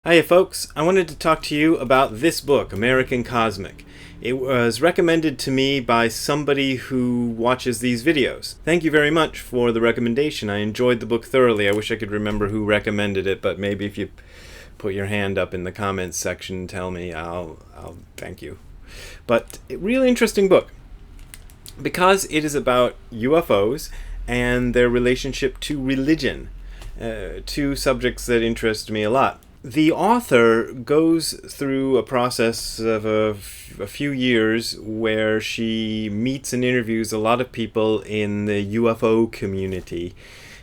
Hiya folks, I wanted to talk to you about this book, American Cosmic. It was recommended to me by somebody who watches these videos. Thank you very much for the recommendation. I enjoyed the book thoroughly. I wish I could remember who recommended it, but maybe if you put your hand up in the comments section, tell me, I'll thank you. But a really interesting book because it is about UFOs and their relationship to religion, two subjects that interest me a lot. The author goes through a process of a few years where she meets and interviews a lot of people in the UFO community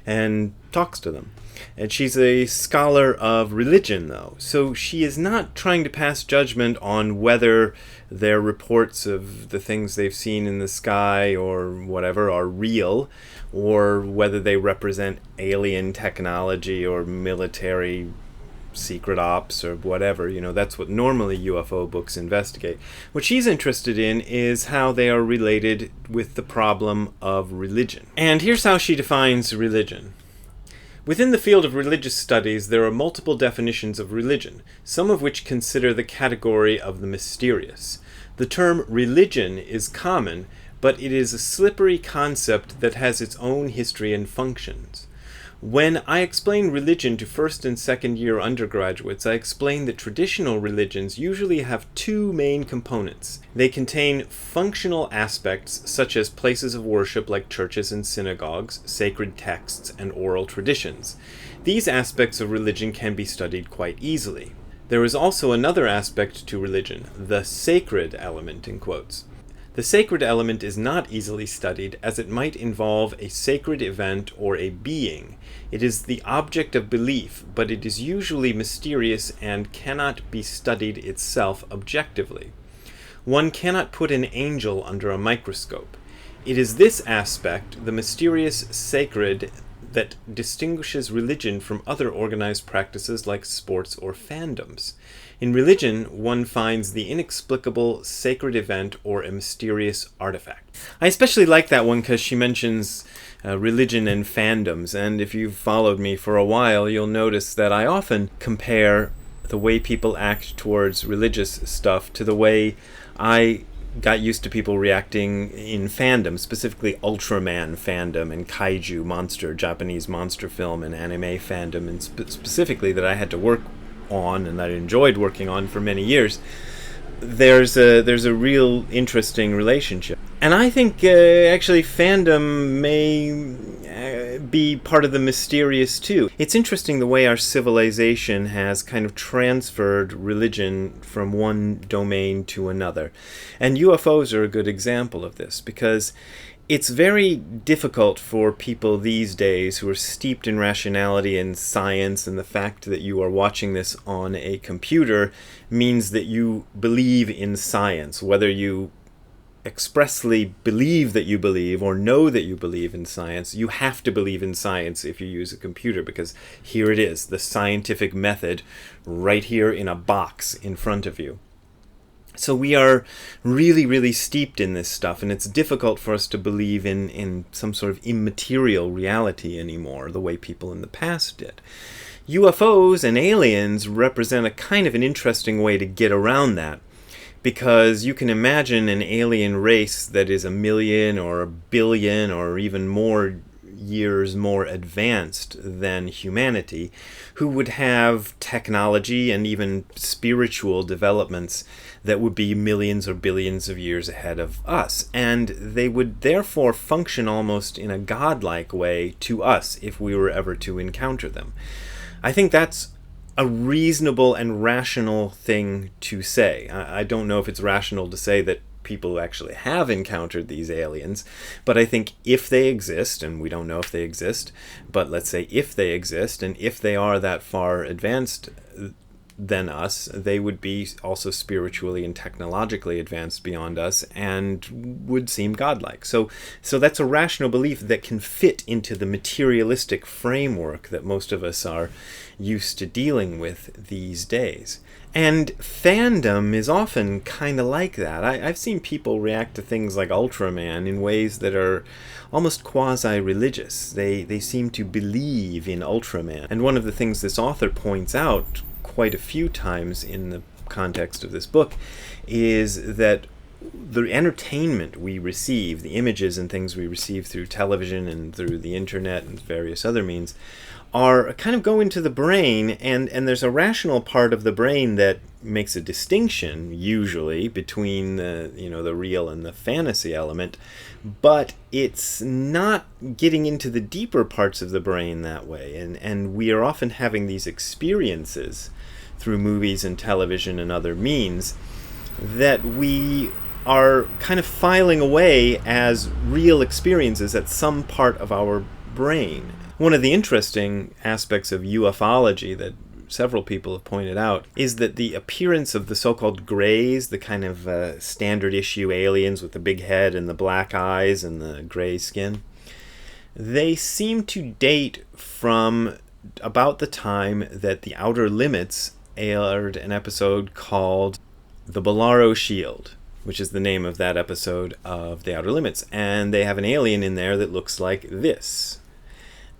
and talks to them. And she's a scholar of religion, though, so she is not trying to pass judgment on whether their reports of the things they've seen in the sky or whatever are real, or whether they represent alien technology or military secret ops or whatever. That's what normally UFO books investigate. What she's interested in is how they are related with the problem of religion. And here's how she defines religion. Within the field of religious studies, there are multiple definitions of religion, some of which consider the category of the mysterious. The term religion is common, but it is a slippery concept that has its own history and functions. When I explain religion to first and second year undergraduates, I explain that traditional religions usually have two main components. They contain functional aspects such as places of worship like churches and synagogues, sacred texts, and oral traditions. These aspects of religion can be studied quite easily. There is also another aspect to religion, the sacred element in quotes. The sacred element is not easily studied as it might involve a sacred event or a being. It is the object of belief, but it is usually mysterious and cannot be studied itself objectively. One cannot put an angel under a microscope. It is this aspect, the mysterious sacred, that distinguishes religion from other organized practices like sports or fandoms. In religion, one finds the inexplicable sacred event or a mysterious artifact. I especially like that one because she mentions religion and fandoms, and if you've followed me for a while, you'll notice that I often compare the way people act towards religious stuff to the way I got used to people reacting in fandom, specifically Ultraman fandom and kaiju Japanese monster film and anime fandom, and specifically that I had to work on and that I enjoyed working on for many years. There's a real interesting relationship. And I think actually fandom may be part of the mysterious too. It's interesting the way our civilization has kind of transferred religion from one domain to another. And UFOs are a good example of this because it's very difficult for people these days who are steeped in rationality and science, and the fact that you are watching this on a computer means that you believe in science, whether you expressly believe that you believe or know that you believe in science. You have to believe in science if you use a computer, because here it is, the scientific method right here in a box in front of you. So we are really, really steeped in this stuff, and it's difficult for us to believe in some sort of immaterial reality anymore, the way people in the past did. UFOs and aliens represent a kind of an interesting way to get around that, because you can imagine an alien race that is 1 million or 1 billion or even more years more advanced than humanity, who would have technology and even spiritual developments that would be millions or billions of years ahead of us. And they would therefore function almost in a godlike way to us if we were ever to encounter them. I think that's a reasonable and rational thing to say. I don't know if it's rational to say that people actually have encountered these aliens, but I think if they exist, and we don't know if they exist, but let's say if they exist, and if they are that far advanced than us, they would be also spiritually and technologically advanced beyond us and would seem godlike. So that's a rational belief that can fit into the materialistic framework that most of us are used to dealing with these days. And fandom is often kind of like that. I've seen people react to things like Ultraman in ways that are almost quasi-religious. They seem to believe in Ultraman. And one of the things this author points out quite a few times in the context of this book, is that the entertainment we receive, the images and things we receive through television and through the internet and various other means, are kind of go into the brain, and there's a rational part of the brain that makes a distinction usually between the real and the fantasy element, but it's not getting into the deeper parts of the brain that way, and we are often having these experiences through movies and television and other means that we are kind of filing away as real experiences at some part of our brain. One of the interesting aspects of ufology that several people have pointed out is that the appearance of the so-called grays, the kind of standard issue aliens with the big head and the black eyes and the gray skin, they seem to date from about the time that The Outer Limits aired an episode called The Bolaro Shield, which is the name of that episode of The Outer Limits. And they have an alien in there that looks like this.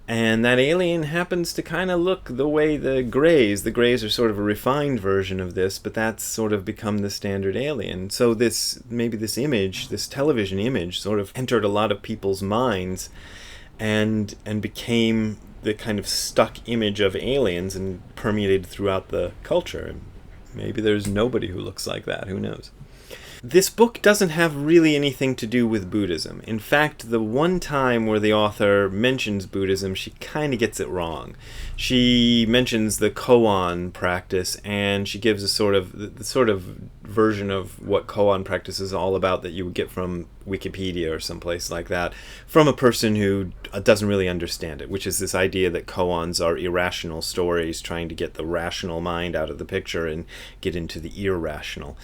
And that alien happens to kind of look the way the Greys are sort of a refined version of this, but that's sort of become the standard alien. So this image, this television image, sort of entered a lot of people's minds and became the kind of stuck image of aliens and permeated throughout the culture. Maybe there's nobody who looks like that, who knows? This book doesn't have really anything to do with Buddhism. In fact, the one time where the author mentions Buddhism, she kind of gets it wrong. She mentions the koan practice, and she gives the sort of version of what koan practice is all about that you would get from Wikipedia or someplace like that, from a person who doesn't really understand it, which is this idea that koans are irrational stories trying to get the rational mind out of the picture and get into the irrational.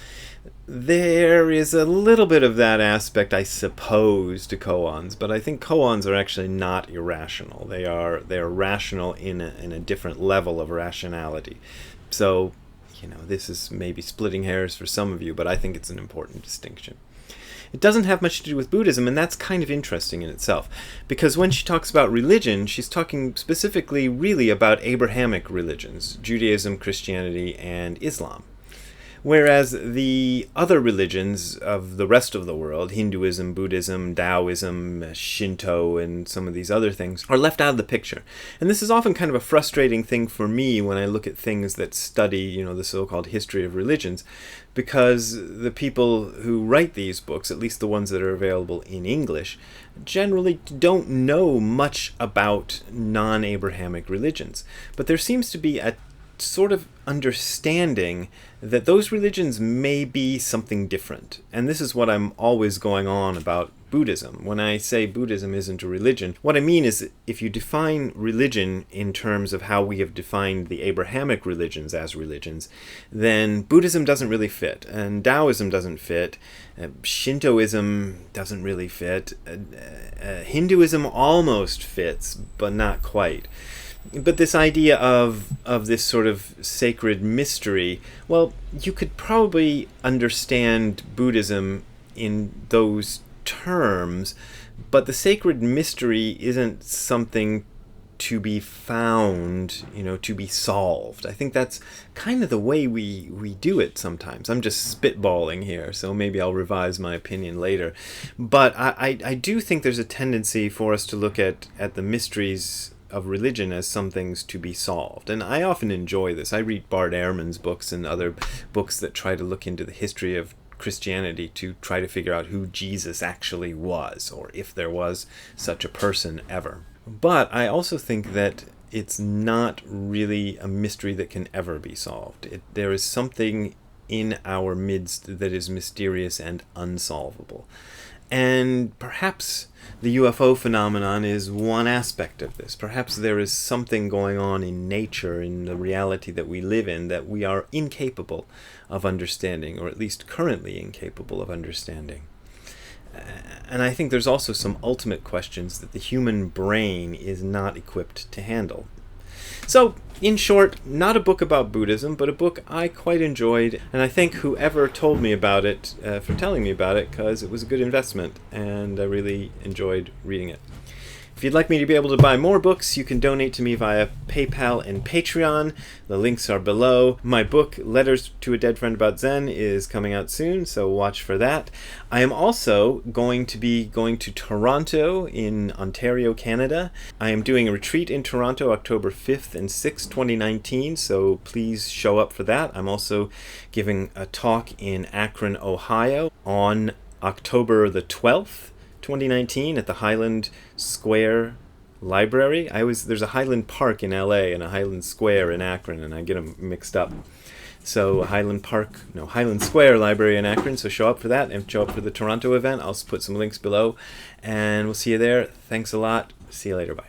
There is a little bit of that aspect, I suppose, to koans, but I think koans are actually not irrational. They are rational in a different level of rationality. So, this is maybe splitting hairs for some of you, but I think it's an important distinction. It doesn't have much to do with Buddhism, and that's kind of interesting in itself, because when she talks about religion, she's talking specifically really about Abrahamic religions, Judaism, Christianity, and Islam. Whereas the other religions of the rest of the world, Hinduism, Buddhism, Taoism, Shinto, and some of these other things, are left out of the picture. And this is often kind of a frustrating thing for me when I look at things that study, the so-called history of religions, because the people who write these books, at least the ones that are available in English, generally don't know much about non-Abrahamic religions. But there seems to be a sort of understanding that those religions may be something different. And this is what I'm always going on about Buddhism. When I say Buddhism isn't a religion, what I mean is that if you define religion in terms of how we have defined the Abrahamic religions as religions, then Buddhism doesn't really fit, and Taoism doesn't fit, Shintoism doesn't really fit, Hinduism almost fits, but not quite. But this idea of this sort of sacred mystery, well, you could probably understand Buddhism in those terms, but the sacred mystery isn't something to be found, to be solved. I think that's kind of the way we do it sometimes. I'm just spitballing here, so maybe I'll revise my opinion later. But I do think there's a tendency for us to look at the mysteries of religion as some things to be solved. And I often enjoy this. I read Bart Ehrman's books and other books that try to look into the history of Christianity to try to figure out who Jesus actually was, or if there was such a person ever. But I also think that it's not really a mystery that can ever be solved. There is something in our midst that is mysterious and unsolvable. And perhaps the UFO phenomenon is one aspect of this. Perhaps there is something going on in nature, in the reality that we live in, that we are incapable of understanding, or at least currently incapable of understanding. And I think there's also some ultimate questions that the human brain is not equipped to handle. So, in short, not a book about Buddhism, but a book I quite enjoyed, and I thank whoever told me about it for telling me about it, because it was a good investment, and I really enjoyed reading it. If If you'd like me to be able to buy more books, you can donate to me via PayPal and Patreon. The links are below. My book, Letters to a Dead Friend About Zen, is coming out soon, so watch for that. I am also going to be going to Toronto in Ontario, Canada. I am doing a retreat in Toronto October 5th and 6th, 2019, so please show up for that. I'm also giving a talk in Akron, Ohio on October the 12th, 2019 at the Highland Square Library. There's a Highland Park in LA and a Highland Square in Akron, and I get them mixed up. So Highland Square Library in Akron, so show up for that and show up for the Toronto event. I'll put some links below, and we'll see you there. Thanks a lot. See you later. Bye.